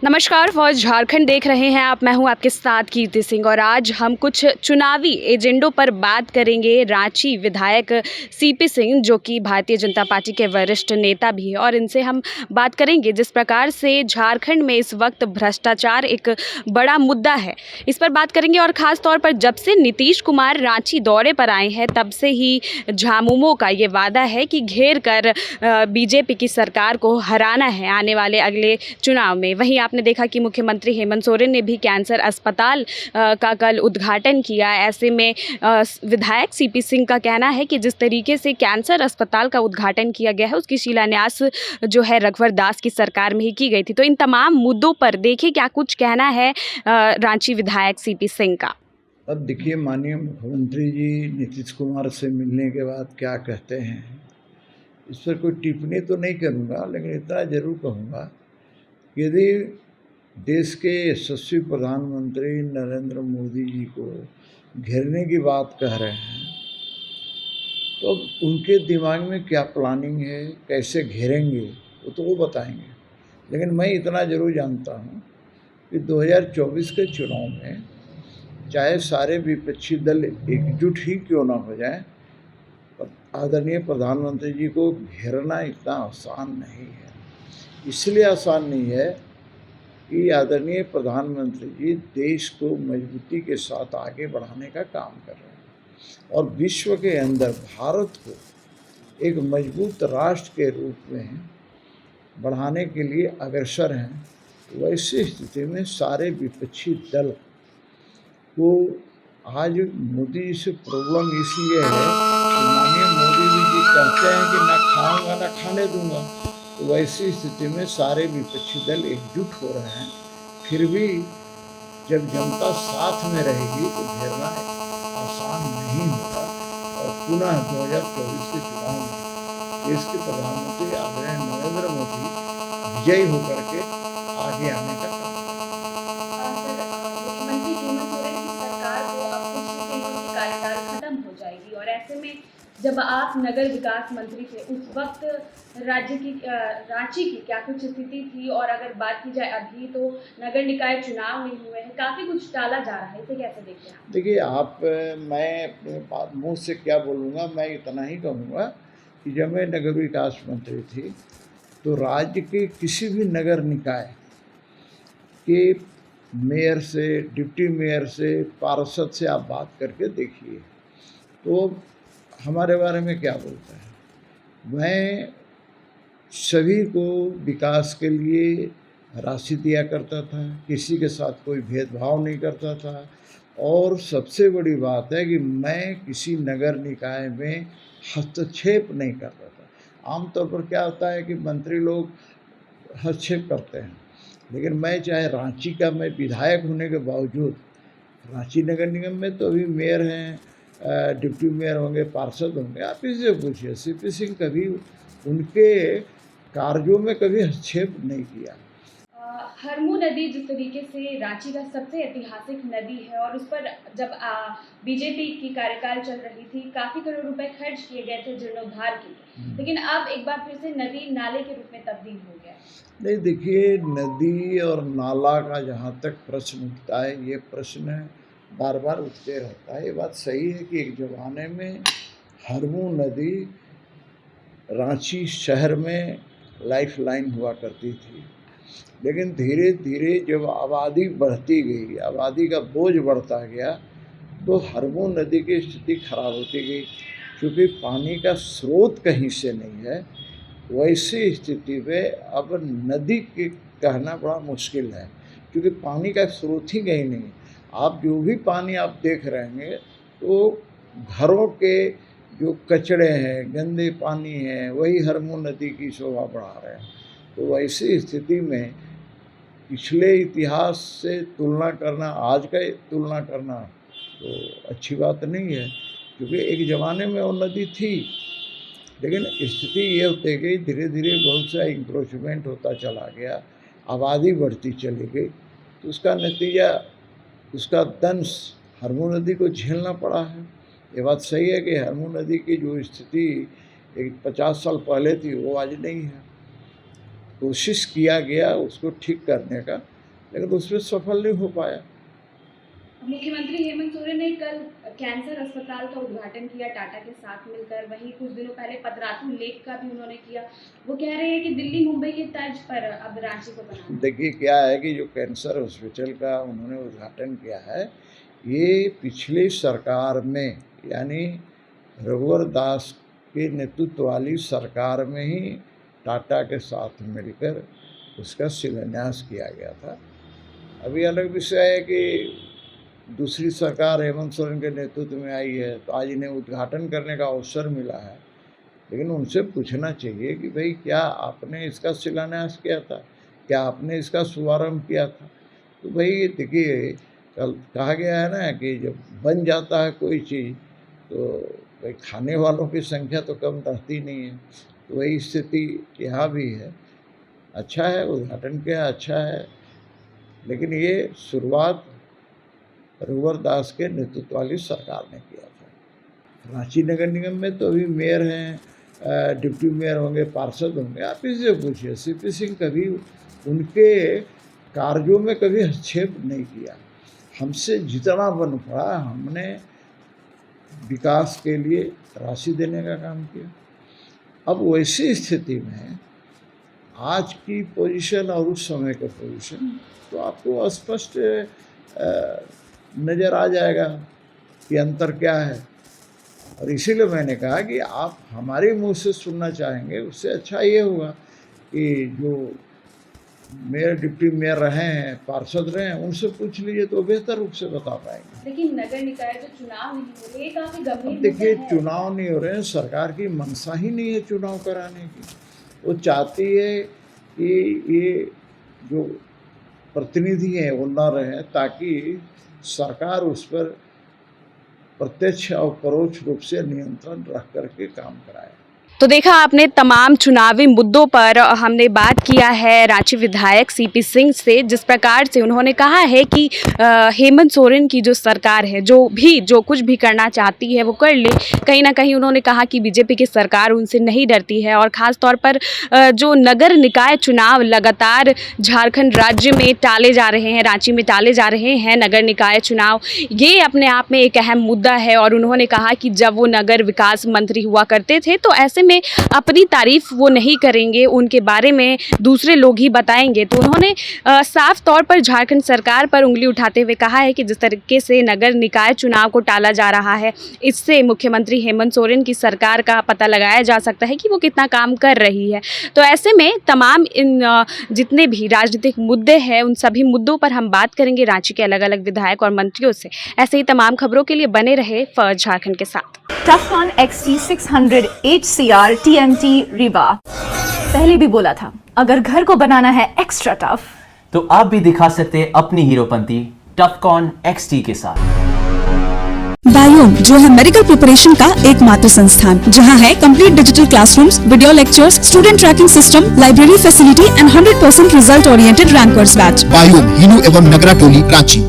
नमस्कार फौज झारखंड देख रहे हैं आप। मैं हूं आपके साथ कीर्ति सिंह और आज हम कुछ चुनावी एजेंडों पर बात करेंगे। रांची विधायक सीपी सिंह जो कि भारतीय जनता पार्टी के वरिष्ठ नेता भी हैं और इनसे हम बात करेंगे जिस प्रकार से झारखंड में इस वक्त भ्रष्टाचार एक बड़ा मुद्दा है, इस पर बात करेंगे। और ख़ास तौर पर जब से नीतीश कुमार रांची दौरे पर आए हैं तब से ही झामुमो का ये वादा है कि घेर कर बीजेपी की सरकार को हराना है आने वाले अगले चुनाव में। वहीं आपने देखा कि मुख्यमंत्री हेमंत सोरेन ने भी कैंसर अस्पताल का कल उद्घाटन किया। ऐसे में विधायक सीपी सिंह का कहना है कि जिस तरीके से कैंसर अस्पताल का उद्घाटन किया गया है उसकी शिलान्यास जो है रघुवर दास की सरकार में ही की गई थी। तो इन तमाम मुद्दों पर देखिए क्या कुछ कहना है रांची विधायक सीपी सिंह का। अब देखिए, माननीय मुख्यमंत्री जी नीतीश कुमार से मिलने के बाद क्या कहते हैं, इस पर कोई टिप्पणी तो नहीं करूँगा, लेकिन इतना ज़रूर कहूँगा, यदि देश के यशस्वी प्रधानमंत्री नरेंद्र मोदी जी को घेरने की बात कह रहे हैं तो उनके दिमाग में क्या प्लानिंग है, कैसे घेरेंगे वो बताएंगे। लेकिन मैं इतना ज़रूर जानता हूँ कि 2024 के चुनाव में चाहे सारे विपक्षी दल एकजुट ही क्यों ना हो जाए, आदरणीय प्रधानमंत्री जी को घेरना इतना आसान नहीं है। इसलिए आसान नहीं है कि आदरणीय प्रधानमंत्री जी देश को मजबूती के साथ आगे बढ़ाने का काम कर रहे हैं और विश्व के अंदर भारत को एक मजबूत राष्ट्र के रूप में बढ़ाने के लिए अग्रसर हैं। वैसी स्थिति में सारे विपक्षी दल को आज मोदी जी से प्रॉब्लम इसलिए है कि माननीय मोदी जी कहते हैं कि ना खाऊंगा ना खाने दूंगा। तो वैसी स्थिति में सारे विपक्षी दल एकजुट हो रहे हैं। फिर भी जब जनता साथ में रहेगी तो घेरना आसान नहीं होगा और पुनः 2024 के चुनाव में देश के प्रधानमंत्री आदरणीय नरेंद्र मोदी विजयी होकर के आगे आने का काम मुख्यमंत्री हेमंत सोरेन की सरकार को अब कुछ दिनों की कार्यकाल खत्म हो जाएगी और ऐसे में जब आप नगर विकास मंत्री थे उस वक्त राज्य की रांची की क्या कुछ स्थिति थी, और अगर बात की जाए अभी तो नगर निकाय चुनाव नहीं हुए हैं, काफ़ी कुछ टाला जा रहा है, इसे कैसे देखते हैं आप? देखिए, मैं अपने बात मुँह से क्या बोलूँगा, मैं इतना ही कहूँगा कि जब मैं नगर विकास मंत्री थी तो राज्य के किसी भी नगर निकाय के मेयर से, डिप्टी मेयर से, पार्षद से आप बात करके देखिए तो हमारे बारे में क्या बोलता है। मैं सभी को विकास के लिए राशि दिया करता था, किसी के साथ कोई भेदभाव नहीं करता था और सबसे बड़ी बात है कि मैं किसी नगर निकाय में हस्तक्षेप नहीं करता था। आमतौर पर क्या होता है कि मंत्री लोग हस्तक्षेप करते हैं, लेकिन मैं चाहे रांची का मैं विधायक होने के बावजूद रांची नगर निगम में तो अभी मेयर हैं, डिप्टी मेयर होंगे, पार्षद होंगे, आप इससे पूछिए। सीपी सिंह कभी उनके कार्यों में कभी हस्तक्षेप नहीं किया। हरमू नदी जिस तरीके से रांची का सबसे ऐतिहासिक नदी है और उस पर जब बीजेपी की कार्यकाल चल रही थी काफ़ी करोड़ रुपए खर्च किए गए थे जीर्णोद्धार के लिए, लेकिन अब एक बार फिर से नदी नाले के रूप में तब्दील हो गया। नहीं, देखिए, नदी और नाला का जहाँ तक प्रश्न उठता है, ये प्रश्न बार बार उठते रहता है। ये बात सही है कि एक ज़माने में हरमू नदी रांची शहर में लाइफ लाइन हुआ करती थी, लेकिन धीरे धीरे जब आबादी बढ़ती गई, आबादी का बोझ बढ़ता गया तो हरमू नदी की स्थिति खराब होती गई। क्योंकि पानी का स्रोत कहीं से नहीं है, वैसी स्थिति में अब नदी के कहना बड़ा मुश्किल है, क्योंकि पानी का स्रोत ही कहीं नहीं। आप जो भी पानी आप देख रहे हैं तो घरों के जो कचड़े हैं, गंदे पानी है, वही हरमू नदी की शोभा बढ़ा रहे हैं। तो वैसी स्थिति में पिछले इतिहास से तुलना करना, आज का तुलना करना तो अच्छी बात नहीं है, क्योंकि एक ज़माने में वो नदी थी, लेकिन स्थिति ये होती गई, धीरे धीरे बहुत सा इंक्रोचमेंट होता चला गया, आबादी बढ़ती चली गई, तो उसका नतीजा, उसका दंश हरमू नदी को झेलना पड़ा है। ये बात सही है कि हरमू नदी की जो स्थिति एक 50 साल पहले थी वो आज नहीं है। कोशिश किया गया उसको ठीक करने का, लेकिन उसमें सफल नहीं हो पाया। मुख्यमंत्री हेमंत सोरेन ने कल कैंसर अस्पताल का उद्घाटन किया टाटा के साथ मिलकर। वहीं कुछ दिनों पहले पतरातू लेक का भी उन्होंने किया। वो कह रहे हैं कि दिल्ली मुंबई के तर्ज पर अब रांची को बनाना। देखिए क्या है कि जो कैंसर हॉस्पिटल का उन्होंने उद्घाटन किया है, ये पिछली सरकार में यानी रघुवर दास के नेतृत्व वाली सरकार में ही टाटा के साथ मिलकर उसका शिलान्यास किया गया था। अभी अलग विषय है कि दूसरी सरकार हेमंत सोरेन के नेतृत्व में आई है, तो आज इन्हें उद्घाटन करने का अवसर मिला है, लेकिन उनसे पूछना चाहिए कि भाई क्या आपने इसका शिलान्यास किया था, क्या आपने इसका शुभारंभ किया था। तो भाई देखिए कल कहा गया है ना कि जब बन जाता है कोई चीज़ तो भाई खाने वालों की संख्या तो कम रहती नहीं है, तो वही स्थिति यहाँ भी है। अच्छा है उद्घाटन किया, अच्छा है, लेकिन ये शुरुआत रघुवर दास के नेतृत्व वाली सरकार ने किया था। रांची नगर निगम में तो अभी मेयर हैं, डिप्टी मेयर होंगे, पार्षद होंगे, आप इसे पूछिए। सीपी सिंह कभी उनके कार्यों में कभी हस्तक्षेप नहीं किया। हमसे जितना बन पड़ा हमने विकास के लिए राशि देने का काम किया। अब वैसी स्थिति में आज की पोजीशन और उस समय का पोजीशन तो आपको स्पष्ट नज़र आ जाएगा कि अंतर क्या है। और इसीलिए मैंने कहा कि आप हमारे मुंह से सुनना चाहेंगे, उससे अच्छा ये होगा कि जो मेयर डिप्टी मेयर रहे हैं, पार्षद रहे हैं, उनसे पूछ लीजिए तो बेहतर रूप से बता पाएंगे। लेकिन नगर निकाय जो चुनाव नहीं हो रहे, काफी गंभीर देखिए चुनाव नहीं हो रहे हैं, सरकार की मंशा ही नहीं है चुनाव कराने की। वो चाहती है कि ये जो प्रतिनिधि हैं वो न रहें, ताकि सरकार उस पर प्रत्यक्ष और परोक्ष रूप से नियंत्रण रख करके काम कराए। तो देखा आपने, तमाम चुनावी मुद्दों पर हमने बात किया है रांची विधायक सीपी सिंह से, जिस प्रकार से उन्होंने कहा है कि हेमंत सोरेन की जो सरकार है जो कुछ भी करना चाहती है वो कर ले। कहीं ना कहीं उन्होंने कहा कि बीजेपी की सरकार उनसे नहीं डरती है, और ख़ास तौर पर जो नगर निकाय चुनाव लगातार झारखंड राज्य में टाले जा रहे हैं, रांची में टाले जा रहे हैं नगर निकाय चुनाव, ये अपने आप में एक अहम मुद्दा है। और उन्होंने कहा कि जब वो नगर विकास मंत्री हुआ करते थे तो ऐसे में अपनी तारीफ वो नहीं करेंगे, उनके बारे में दूसरे लोग ही बताएंगे। तो उन्होंने साफ तौर पर झारखंड सरकार पर उंगली उठाते हुए कहा है कि जिस तरीके से नगर निकाय चुनाव को टाला जा रहा है, इससे मुख्यमंत्री हेमंत सोरेन की सरकार का पता लगाया जा सकता है कि वो कितना काम कर रही है। तो ऐसे में तमाम इन जितने भी राजनीतिक मुद्दे हैं उन सभी मुद्दों पर हम बात करेंगे रांची के अलग अलग विधायक और मंत्रियों से। ऐसे ही तमाम खबरों के लिए बने रहे फर्स्ट झारखंड के साथ। टफकॉन XT 600 HCR TMT रिवा। पहले भी बोला था, अगर घर को बनाना है एक्स्ट्रा टफ तो आप भी दिखा सकते हैं अपनी हीरोपंती टफकॉन XT के साथ। बायोम जो है मेडिकल प्रिपरेशन का एकमात्र संस्थान, जहां है complete digital classrooms, video lectures, student tracking system, library facility and 100% result oriented rankers batch. Biome Hinoo एवं नगरा टोली रांची।